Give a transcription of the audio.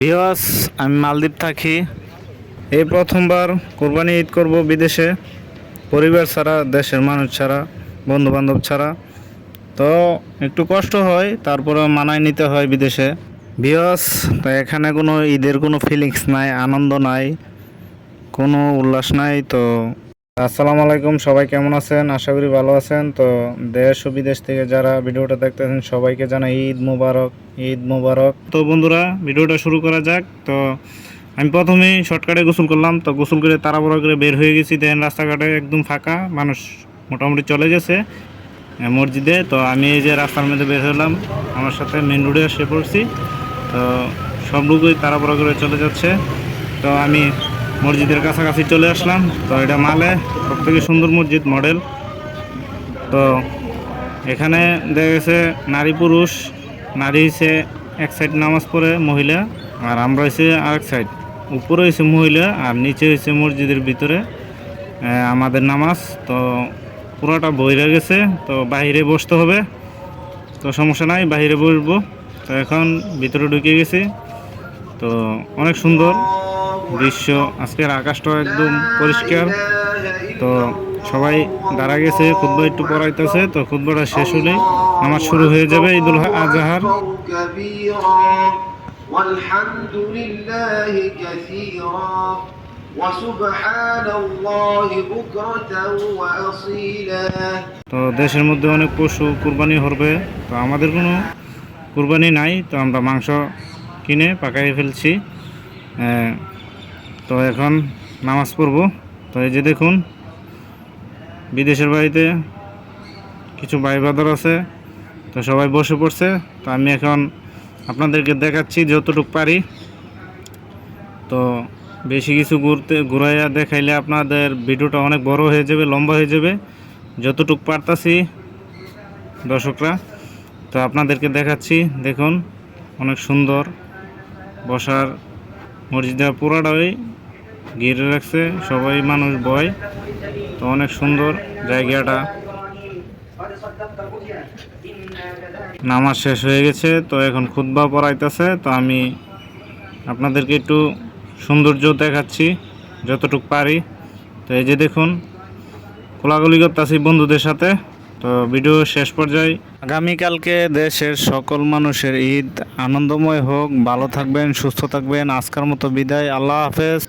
Viewers, আমি মালদ্বীপ থাকি। এই প্রথমবার কোরবানি ঈদ করব বিদেশে, পরিবার ছাড়া, দেশের মানুষ ছাড়া, বন্ধু বান্ধব ছাড়া। তো একটু কষ্ট হয়, তারপরে মানায় নিতে হয় বিদেশে। ভিউয়ার্স, তো এখানে কোনো ঈদের কোনো ফিলিংস নাই, আনন্দ নাই, কোনো উল্লাস নাই। তো আসসালামু আলাইকুম, সবাই কেমন আছেন? আশা করি ভালো আছেন। তো দেশ ও বিদেশ থেকে যারা ভিডিওটা দেখতেছেন সবাইকে জানাই ঈদ মুবারক, ঈদ মুবারক। তো বন্ধুরা, ভিডিওটা শুরু করা যাক। তো আমি প্রথমেই শর্টকাটে গোসল করলাম। তো গোসল করে তাড়াহুড়ো করে বের হয়ে গেছি, দেখেন রাস্তাঘাটে একদম ফাঁকা, মানুষ মোটামুটি চলে গেছে মসজিদে। তো আমি এই যে রাস্তার মধ্যে বের হলাম, আমার সাথে মেন রোডে এসে পড়ছি। তো সব লোকই তাড়াহুড়ো করে চলে যাচ্ছে। তো আমি মসজিদের কাছাকাছি চলে আসলাম। তো এটা মালে সবথেকে সুন্দর মসজিদ, মডেল। তো এখানে দেখা গেছে নারী পুরুষ, নারী হয়েছে এক সাইড নামাজ পড়ে মহিলা, আর আমরা হয়েছে আরেক সাইড। উপরে হয়েছে মহিলা আর নিচে হয়েছে মসজিদের ভিতরে আমাদের নামাজ। তো পুরোটা বইরা গেছে, তো বাইরে বসতে হবে। তো সমস্যা নাই, বাইরে বসবো। তো এখন ভিতরে ঢুকে গেছি। তো অনেক সুন্দর দৃশ্য, আজকের আকাশটাও একদম পরিষ্কার। তো সবাই দাঁড়া গেছে, খুতবা একটু পড়াইতেছে। তো খুতবাটা শেষ হলেই নামাজ শুরু হয়ে যাবে ঈদুল আজহার। তো দেশের মধ্যে অনেক পশু কুরবানি হবে। তো আমাদের কোনো কুরবানি নাই, তো আমরা মাংস কিনে পাকাই ফেলছি। তো এখন নামাজ পড়ব। তো এই যে দেখুন, বিদেশের বাড়িতে কিছু ভাই ব্রাদার আছে, তো সবাই বসে পড়ছে। তো আমি এখন আপনাদেরকে দেখাচ্ছি যতটুকু পারি। তো বেশি কিছু ঘুরাইয়া দেখাইলে আপনাদের ভিডিওটা অনেক বড় হয়ে যাবে, লম্বা হয়ে যাবে। যতটুকু পারতাছি দর্শকরা, তো আপনাদেরকে দেখাচ্ছি। দেখুন, অনেক সুন্দর বসার মসজিদটা পুরাটাই ঘিরে রাখছে, সবাই মানুষ বয়। তো অনেক সুন্দর জায়গাটা। নামাজ শেষ হয়ে গেছে, তো এখন খুতবা পড়াইতেছে। তো আমি আপনাদেরকে একটু সৌন্দর্য দেখাচ্ছি যতটুকু পারি। তো এই যে দেখুন, কোলাগুলি করতেছি বন্ধুদের সাথে। তো ভিডিও শেষ পর্যায়ে, আগামীকালকে দেশের সকল মানুষের ঈদ আনন্দময় হোক। ভালো থাকবেন, সুস্থ থাকবেন। আজকের মতো বিদায়, আল্লাহ হাফেজ।